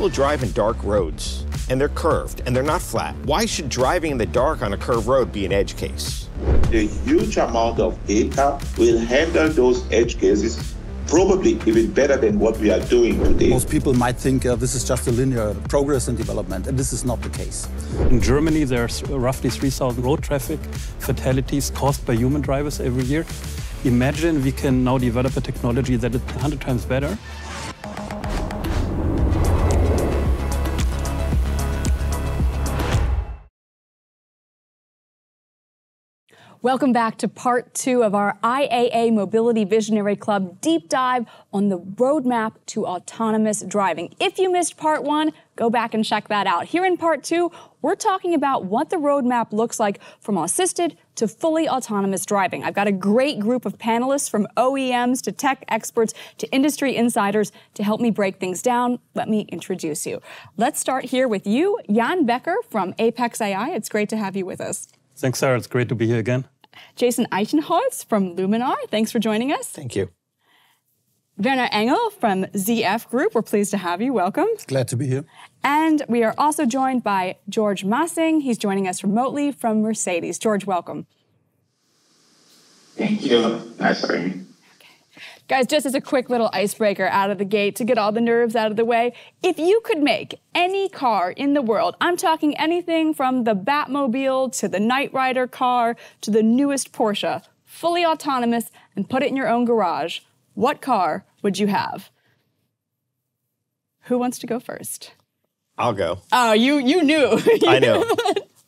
People drive in dark roads, and they're curved, and they're not flat. Why should driving in the dark on a curved road be an edge case? The huge amount of data will handle those edge cases probably even better than what we are doing today. Most people might think this is just a linear progress and development, and this is not the case. In Germany, there's roughly 3,000 road traffic fatalities caused by human drivers every year. Imagine we can now develop a technology that is 100 times better. Welcome back to part 2 of our IAA Mobility Visionary Club deep dive on the roadmap to autonomous driving. If you missed part 1, go back and check that out. Here in part 2, we're talking about what the roadmap looks like from assisted to fully autonomous driving. I've got a great group of panelists from OEMs to tech experts to industry insiders to help me break things down. Let me introduce you. Let's start here with you, Jan Becker from Apex.AI. It's great to have you with us. Thanks, Sarah. It's great to be here again. Jason Eichenholz from Luminar. Thanks for joining us. Thank you. Werner Engl from ZF Group. We're pleased to have you. Welcome. Glad to be here. And we are also joined by George Massing. He's joining us remotely from Mercedes. George, welcome. Thank you. Nice having me. Guys, just as a quick little icebreaker out of the gate to get all the nerves out of the way, if you could make any car in the world, I'm talking anything from the Batmobile to the Knight Rider car to the newest Porsche, fully autonomous and put it in your own garage, what car would you have? Who wants to go first? I'll go. Oh, you knew. I know.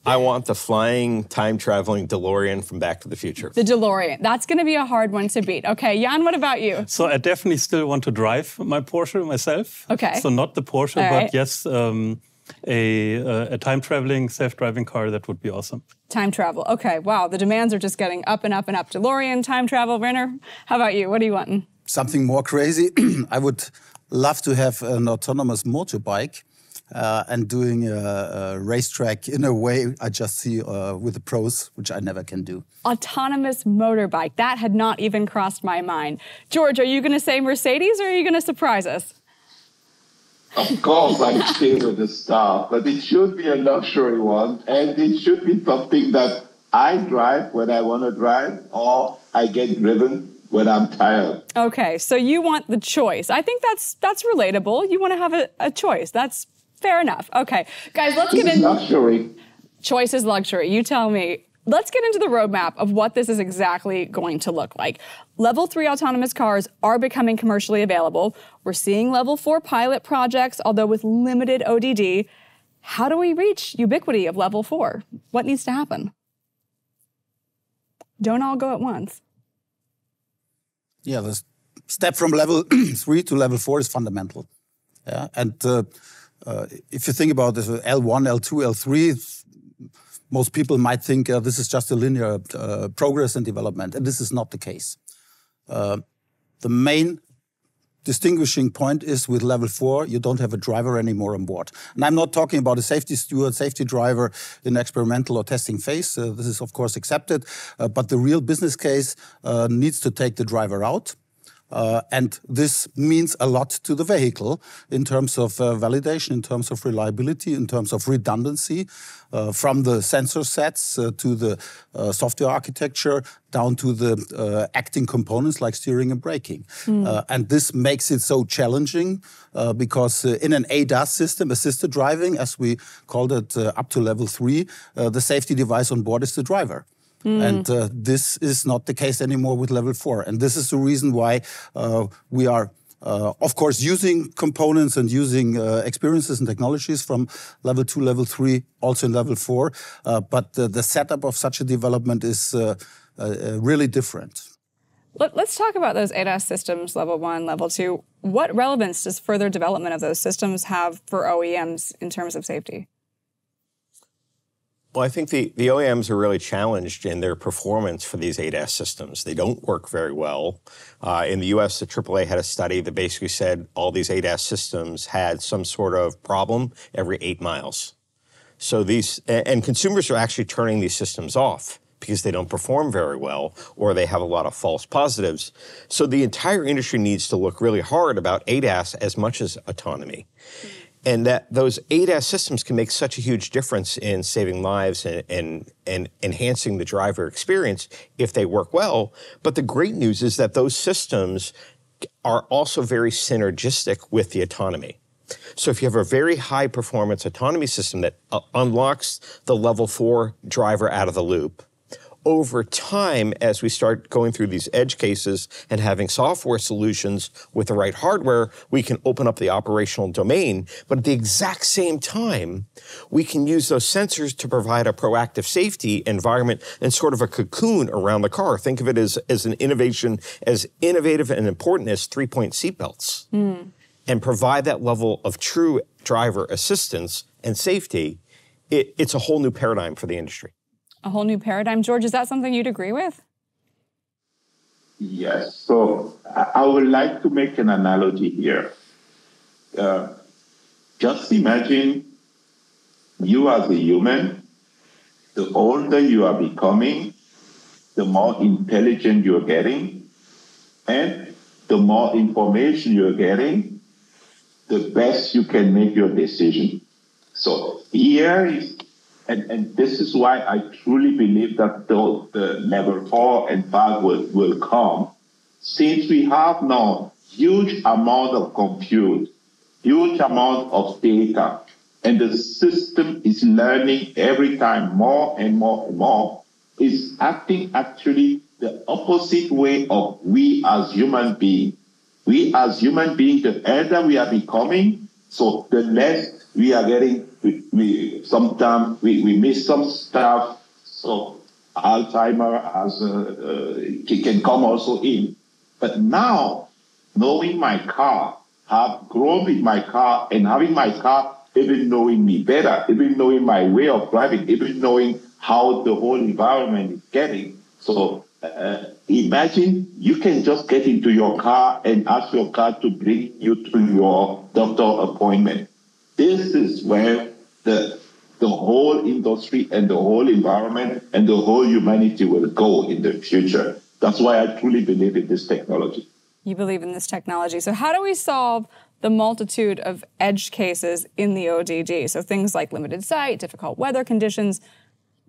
I want the flying, time-traveling DeLorean from Back to the Future. The DeLorean. That's going to be a hard one to beat. Okay, Jan, what about you? So I definitely still want to drive my Porsche myself. Okay. So not the Porsche, All right. but yes, a time-traveling, self-driving car, that would be awesome. Time travel. Okay, wow, the demands are just getting up and up and up. DeLorean, time travel. Werner, how about you? What are you wanting? Something more crazy. I would love to have an autonomous motorbike. And doing a racetrack in a way I just see with the pros, which I never can do. Autonomous motorbike. That had not even crossed my mind. George, are you going to say Mercedes or are you going to surprise us? Of course, I'm still with the star, but it should be a luxury one, and it should be something that I drive when I want to drive, or I get driven when I'm tired. Okay, so you want the choice. I think that's relatable. You want to have a choice. That's fair enough. Okay, guys, let's get into luxury. Choice is luxury. You tell me. Let's get into the roadmap of what this is exactly going to look like. Level 3 autonomous cars are becoming commercially available. We're seeing Level 4 pilot projects, although with limited ODD. How do we reach ubiquity of Level 4? What needs to happen? Don't all go at once. Yeah, the step from Level 3 to Level 4 is fundamental. Yeah, and if you think about this, L1, L2, L3, most people might think this is just a linear progress and development, and this is not the case. The main distinguishing point is with Level 4, you don't have a driver anymore on board. And I'm not talking about a safety steward, safety driver in experimental or testing phase. This is, of course, accepted. But the real business case needs to take the driver out. And this means a lot to the vehicle in terms of validation, in terms of reliability, in terms of redundancy, from the sensor sets to the software architecture, down to the acting components like steering and braking. And this makes it so challenging because in an ADAS system, assisted driving, as we called it up to Level 3, the safety device on board is the driver. And this is not the case anymore with Level 4. And this is the reason why we are, of course, using components and using experiences and technologies from Level 2, Level 3, also in Level 4. But the setup of such a development is really different. Let's talk about those ADAS systems, Level 1, Level 2. What relevance does further development of those systems have for OEMs in terms of safety? Well, I think the OEMs are really challenged in their performance for these ADAS systems. They don't work very well. In the US, the AAA had a study that basically said all these ADAS systems had some sort of problem every 8 miles. So and consumers are actually turning these systems off because they don't perform very well or they have a lot of false positives. So the entire industry needs to look really hard about ADAS as much as autonomy. And that those ADAS systems can make such a huge difference in saving lives and enhancing the driver experience if they work well. But the great news is that those systems are also very synergistic with the autonomy. So if you have a very high performance autonomy system that unlocks the level 4 driver out of the loop, over time, as we start going through these edge cases and having software solutions with the right hardware, we can open up the operational domain. But at the exact same time, we can use those sensors to provide a proactive safety environment and sort of a cocoon around the car. Think of it as an innovation as innovative and important as 3-point seatbelts. And provide that level of true driver assistance and safety. It's a whole new paradigm for the industry. A whole new paradigm. George, is that something you'd agree with? Yes. So I would like to make an analogy here. Just imagine you as a human, the older you are becoming, the more intelligent you're getting, and the more information you're getting, the best you can make your decision. So here is, and this is why I truly believe that the level 4 and 5 will come, since we have now huge amount of compute, huge amount of data, and the system is learning every time more and more and more, is acting actually the opposite way of we as human beings. We as human beings, the elder we are becoming, so the less we are getting, sometimes we miss some stuff, so Alzheimer can come also in. But now, knowing my car, have grown with my car, and having my car even knowing me better, even knowing my way of driving, even knowing how the whole environment is getting. So imagine you can just get into your car and ask your car to bring you to your doctor appointment. This is where the whole industry and the whole environment and the whole humanity will go in the future. That's why I truly believe in this technology. You believe in this technology. So how do we solve the multitude of edge cases in the ODD? So things like limited sight, difficult weather conditions.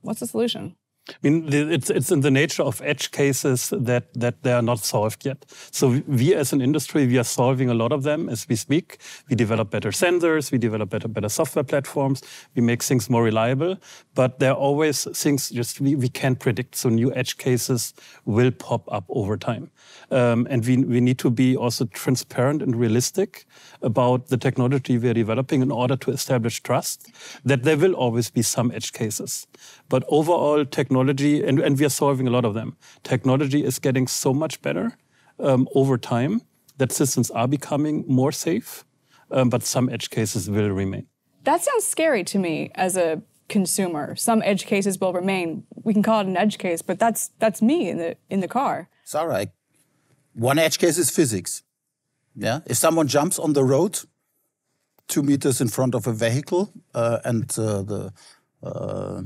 What's the solution? I mean, it's in the nature of edge cases that they are not solved yet. So we as an industry, we are solving a lot of them as we speak. We develop better sensors, we develop better software platforms, we make things more reliable, but there are always things just we can't predict. So new edge cases will pop up over time. And we need to be also transparent and realistic about the technology we are developing in order to establish trust that there will always be some edge cases. But overall technology, and we are solving a lot of them, technology is getting so much better over time that systems are becoming more safe, but some edge cases will remain. That sounds scary to me as a consumer. Some edge cases will remain. We can call it an edge case, but that's me in the car. Sarah, one edge case is physics. Yeah, if someone jumps on the road 2 meters in front of a vehicle and the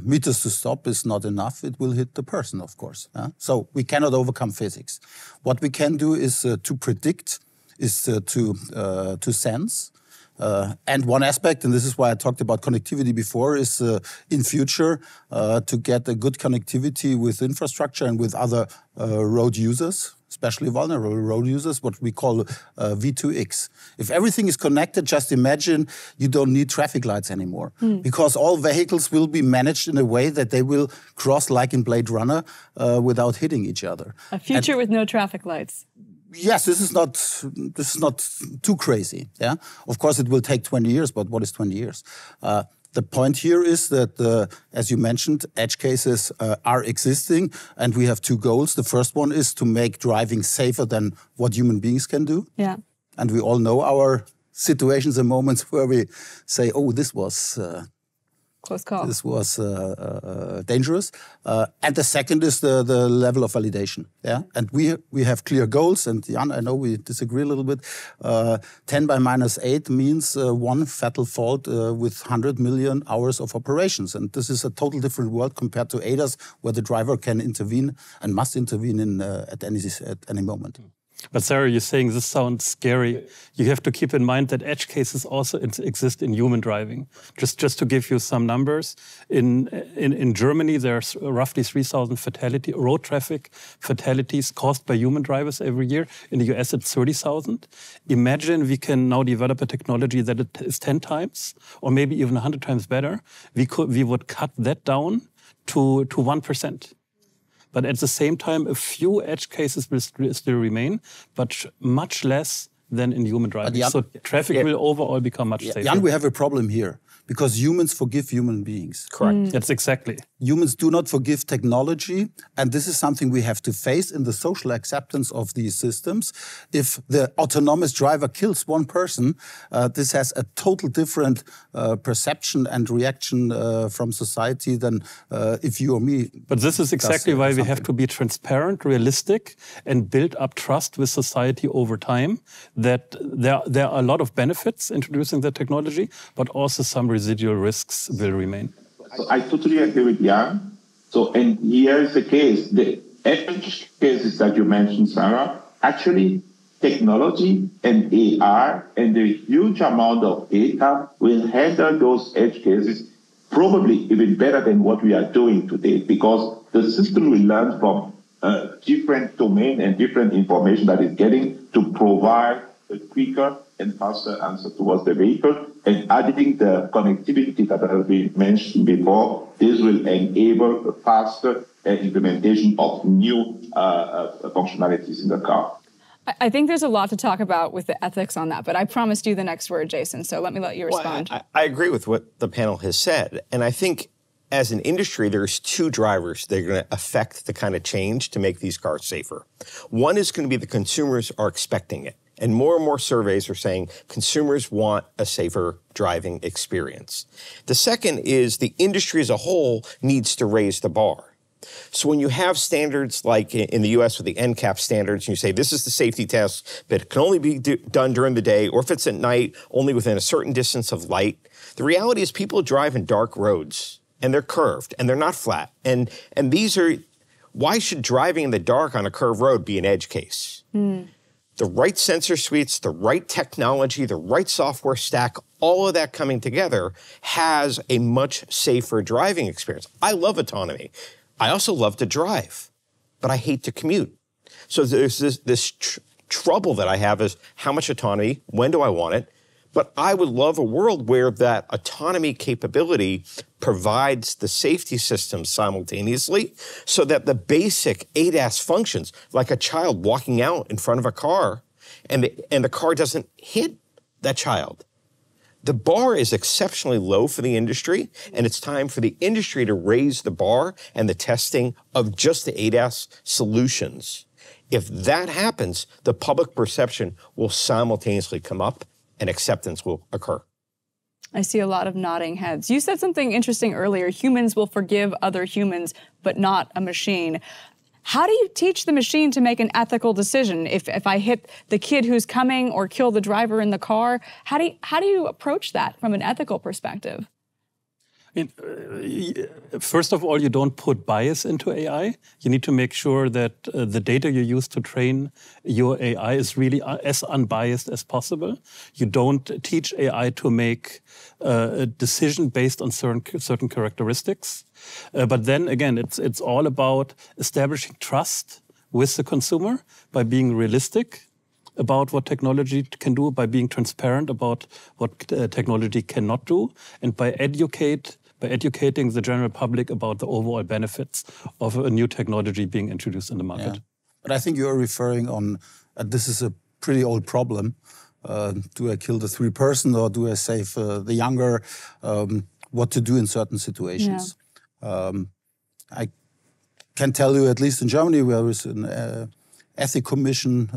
meters to stop is not enough, it will hit the person, of course. So we cannot overcome physics. What we can do is to predict, is to sense. And one aspect, and this is why I talked about connectivity before, is in future to get a good connectivity with infrastructure and with other road users, especially vulnerable road users, what we call V2X. If everything is connected, just imagine you don't need traffic lights anymore, because all vehicles will be managed in a way that they will cross, like in Blade Runner, without hitting each other. A future with no traffic lights. Yes, this is not too crazy. Yeah, of course it will take 20 years, but what is 20 years? The point here is that, as you mentioned, edge cases are existing, and we have two goals. The first one is to make driving safer than what human beings can do. Yeah. And we all know our situations and moments where we say, "Oh, this was." Close call. This was dangerous. And the second is the level of validation. Yeah, and we have clear goals. And Jan, I know we disagree a little bit. 10 by -8 means one fatal fault with 100 million hours of operations. And this is a total different world compared to ADAS, where the driver can intervene and must intervene at any moment. But Sarah, you're saying this sounds scary. You have to keep in mind that edge cases also exist in human driving. Just to give you some numbers, in Germany there's roughly 3,000 road traffic fatalities caused by human drivers every year. In the US it's 30,000. Imagine we can now develop a technology that is 10 times or maybe even 100 times better. We would cut that down to 1%. But at the same time, a few edge cases will still remain, but much less than in human driving. So traffic will overall become much safer. Jan, we have a problem here because humans forgive human beings. Correct. That's exactly. Humans do not forgive technology, and this is something we have to face in the social acceptance of these systems. If the autonomous driver kills one person, this has a total different perception and reaction from society than if you or me. But this is exactly why we have to be transparent, realistic, and build up trust with society over time, that there are a lot of benefits introducing the technology, but also some residual risks will remain. So I totally agree with Jan. So, and here is the case. The edge cases that you mentioned, Sarah, actually technology and AI and the huge amount of data will handle those edge cases probably even better than what we are doing today, because the system will learn from different domain and different information that it's getting to provide a quicker and faster answer towards the vehicle. And adding the connectivity that has been mentioned before, this will enable a faster implementation of new functionalities in the car. I think there's a lot to talk about with the ethics on that, but I promised you the next word, Jason, so let you respond. Well, I agree with what the panel has said, and I think as an industry, there's two drivers that are going to affect the kind of change to make these cars safer. One is going to be the consumers are expecting it. And more surveys are saying consumers want a safer driving experience. The second is the industry as a whole needs to raise the bar. So when you have standards like in the US with the NCAP standards, and you say this is the safety test, but it can only be done during the day, or if it's at night, only within a certain distance of light. The reality is people drive in dark roads, and they're curved, and they're not flat. And these are, why should driving in the dark on a curved road be an edge case? The right sensor suites, the right technology, the right software stack, all of that coming together has a much safer driving experience. I love autonomy. I also love to drive, but I hate to commute. So there's this trouble that I have is how much autonomy, when do I want it? But I would love a world where that autonomy capability provides the safety systems simultaneously so that the basic ADAS functions, like a child walking out in front of a car and the car doesn't hit that child. The bar is exceptionally low for the industry, and it's time for the industry to raise the bar and the testing of just the ADAS solutions. If that happens, the public perception will simultaneously come up and acceptance will occur. I see a lot of nodding heads. You said something interesting earlier. Humans will forgive other humans, but not a machine. How do you teach the machine to make an ethical decision? If I hit the kid who's coming or kill the driver in the car, how do you approach that from an ethical perspective? First of all, you don't put bias into AI. You need to make sure that the data you use to train your AI is really as unbiased as possible. You don't teach AI to make a decision based on certain characteristics. But then again, it's all about establishing trust with the consumer by being realistic about what technology can do, by being transparent about what technology cannot do, and by educating the general public about the overall benefits of a new technology being introduced in the market. Yeah. But I think you're referring on, this is a pretty old problem. Do I kill the 3 person or do I save the younger? What to do in certain situations. Yeah. I can tell you, at least in Germany, there is an ethics commission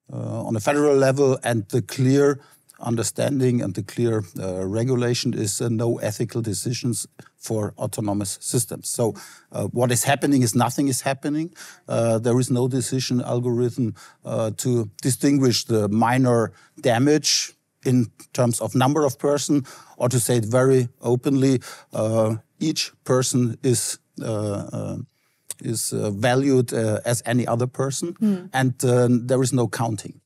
on a federal level, and the clear understanding and the clear regulation is no ethical decisions for autonomous systems. So what is happening is nothing is happening. There is no decision algorithm to distinguish the minor damage in terms of number of person, or to say it very openly, each person is valued as any other person, and there is no counting.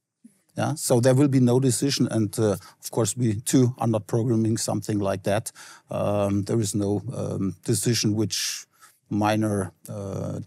Yeah, so there will be no decision, and of course we too are not programming something like that. There is no decision which minor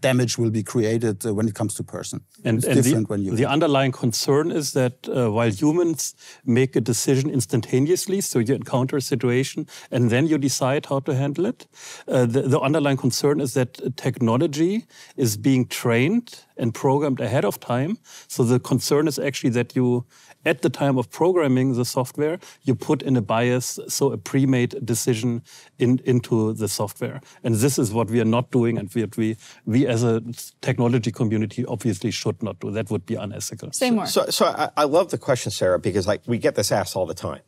damage will be created when it comes to person. It's different when you... The underlying concern is that while humans make a decision instantaneously, so you encounter a situation and then you decide how to handle it, the underlying concern is that technology is being trained and programmed ahead of time. So the concern is actually that you, at the time of programming the software, you put in a bias, so a pre-made decision into the software. And this is what we are not doing, and we as a technology community obviously should not do. That would be unethical. Say more. So I love the question, Sarah, because like we get this asked all the time.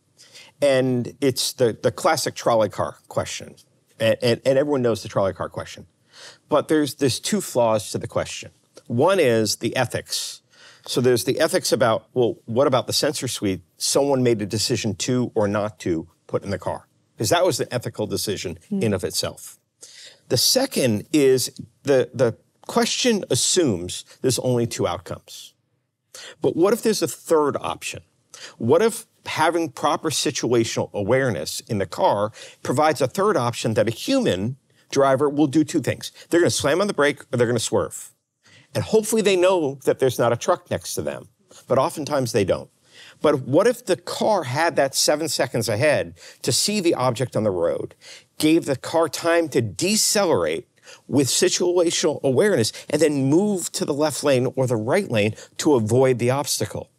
And it's the classic trolley car question. And everyone knows the trolley car question. But there's two flaws to the question. One is the ethics. So there's the ethics about, well, what about the sensor suite someone made a decision to or not to put in the car? Because that was the ethical decision in of itself. The second is the question assumes there's only two outcomes. But what if there's a third option? What if having proper situational awareness in the car provides a third option that a human driver will do two things? They're going to slam on the brake or they're going to swerve. And hopefully they know that there's not a truck next to them, but oftentimes they don't. But what if the car had that 7 seconds ahead to see the object on the road, gave the car time to decelerate with situational awareness and then move to the left lane or the right lane to avoid the obstacle?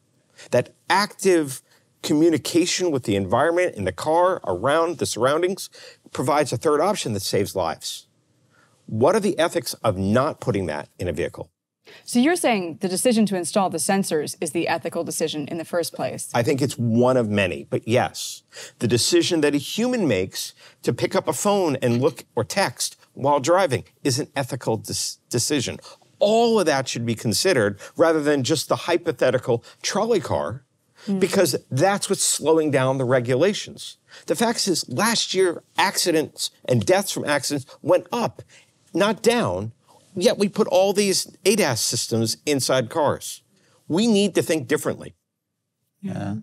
That active communication with the environment in the car, around the surroundings, provides a third option that saves lives. What are the ethics of not putting that in a vehicle? So you're saying the decision to install the sensors is the ethical decision in the first place? I think it's one of many, but yes. The decision that a human makes to pick up a phone and look or text while driving is an ethical decision. All of that should be considered rather than just the hypothetical trolley car, because that's what's slowing down the regulations. The fact is, last year, accidents and deaths from accidents went up, not down. Yet we put all these ADAS systems inside cars. We need to think differently. Yeah.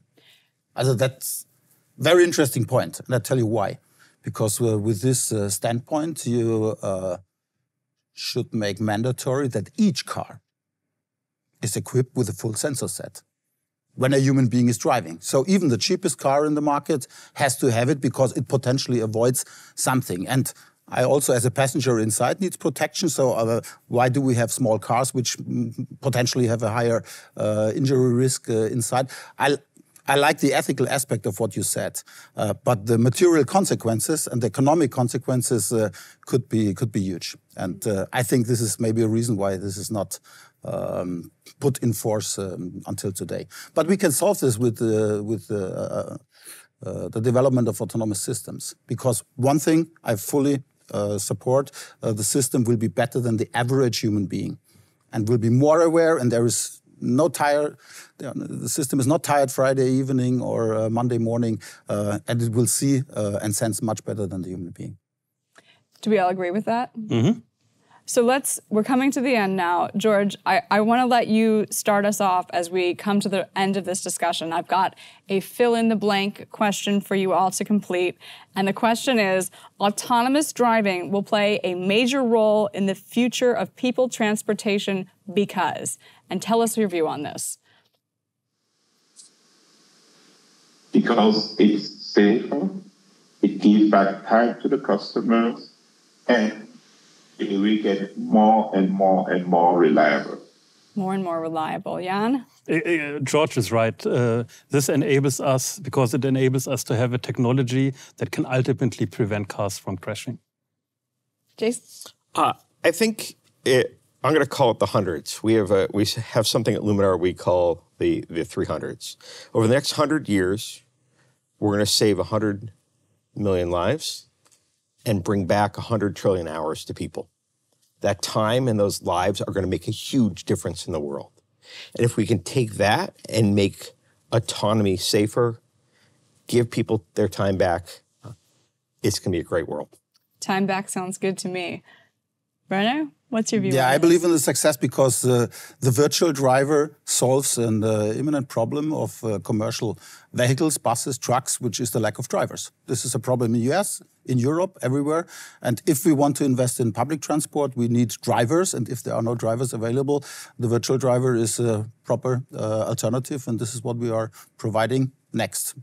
Also that's a very interesting point, and I'll tell you why. Because with this standpoint, you should make mandatory that each car is equipped with a full sensor set when a human being is driving. So even the cheapest car in the market has to have it because it potentially avoids something. And I also, as a passenger inside, needs protection. So why do we have small cars which potentially have a higher injury risk inside? I like the ethical aspect of what you said, but the material consequences and the economic consequences could be huge. And I think this is maybe a reason why this is not put in force until today. But we can solve this with the development of autonomous systems, because one thing I fully support, the system will be better than the average human being and will be more aware, and there is no tired, the system is not tired Friday evening or Monday morning, and it will see and sense much better than the human being. Do we all agree with that? Mm-hmm. So we're coming to the end now. George, I want to let you start us off as we come to the end of this discussion. I've got a fill-in-the-blank question for you all to complete. And the question is, autonomous driving will play a major role in the future of people transportation because. And tell us your view on this. Because it's safer, it gives back time to the customers, and it will get more and more and more reliable. More and more reliable. Jan? George is right. This enables us, because it enables us to have a technology that can ultimately prevent cars from crashing. Jason? I think I'm going to call it the hundreds. We have something at Luminar we call the 300s. Over the next 100 years, we're going to save 100 million lives and bring back 100 trillion hours to people. That time and those lives are going to make a huge difference in the world. And if we can take that and make autonomy safer, give people their time back, it's going to be a great world. Time back sounds good to me. Werner? What's your view? Yeah, on I this? believe in the success because the virtual driver solves an imminent problem of commercial vehicles, buses, trucks, which is the lack of drivers. This is a problem in the US, in Europe, everywhere. And if we want to invest in public transport, we need drivers. And if there are no drivers available, the virtual driver is a proper alternative. And this is what we are providing next.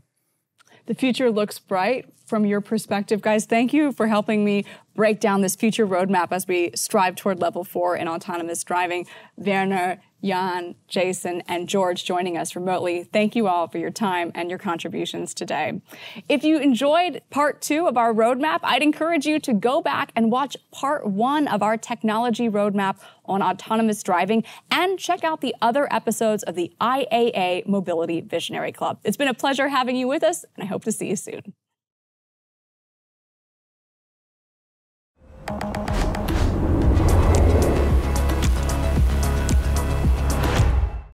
The future looks bright from your perspective, guys. Thank you for helping me break down this future roadmap as we strive toward level 4 in autonomous driving. Werner, Jan, Jason, and George joining us remotely. Thank you all for your time and your contributions today. If you enjoyed part 2 of our roadmap, I'd encourage you to go back and watch part 1 of our technology roadmap on autonomous driving and check out the other episodes of the IAA Mobility Visionary Club. It's been a pleasure having you with us, and I hope to see you soon.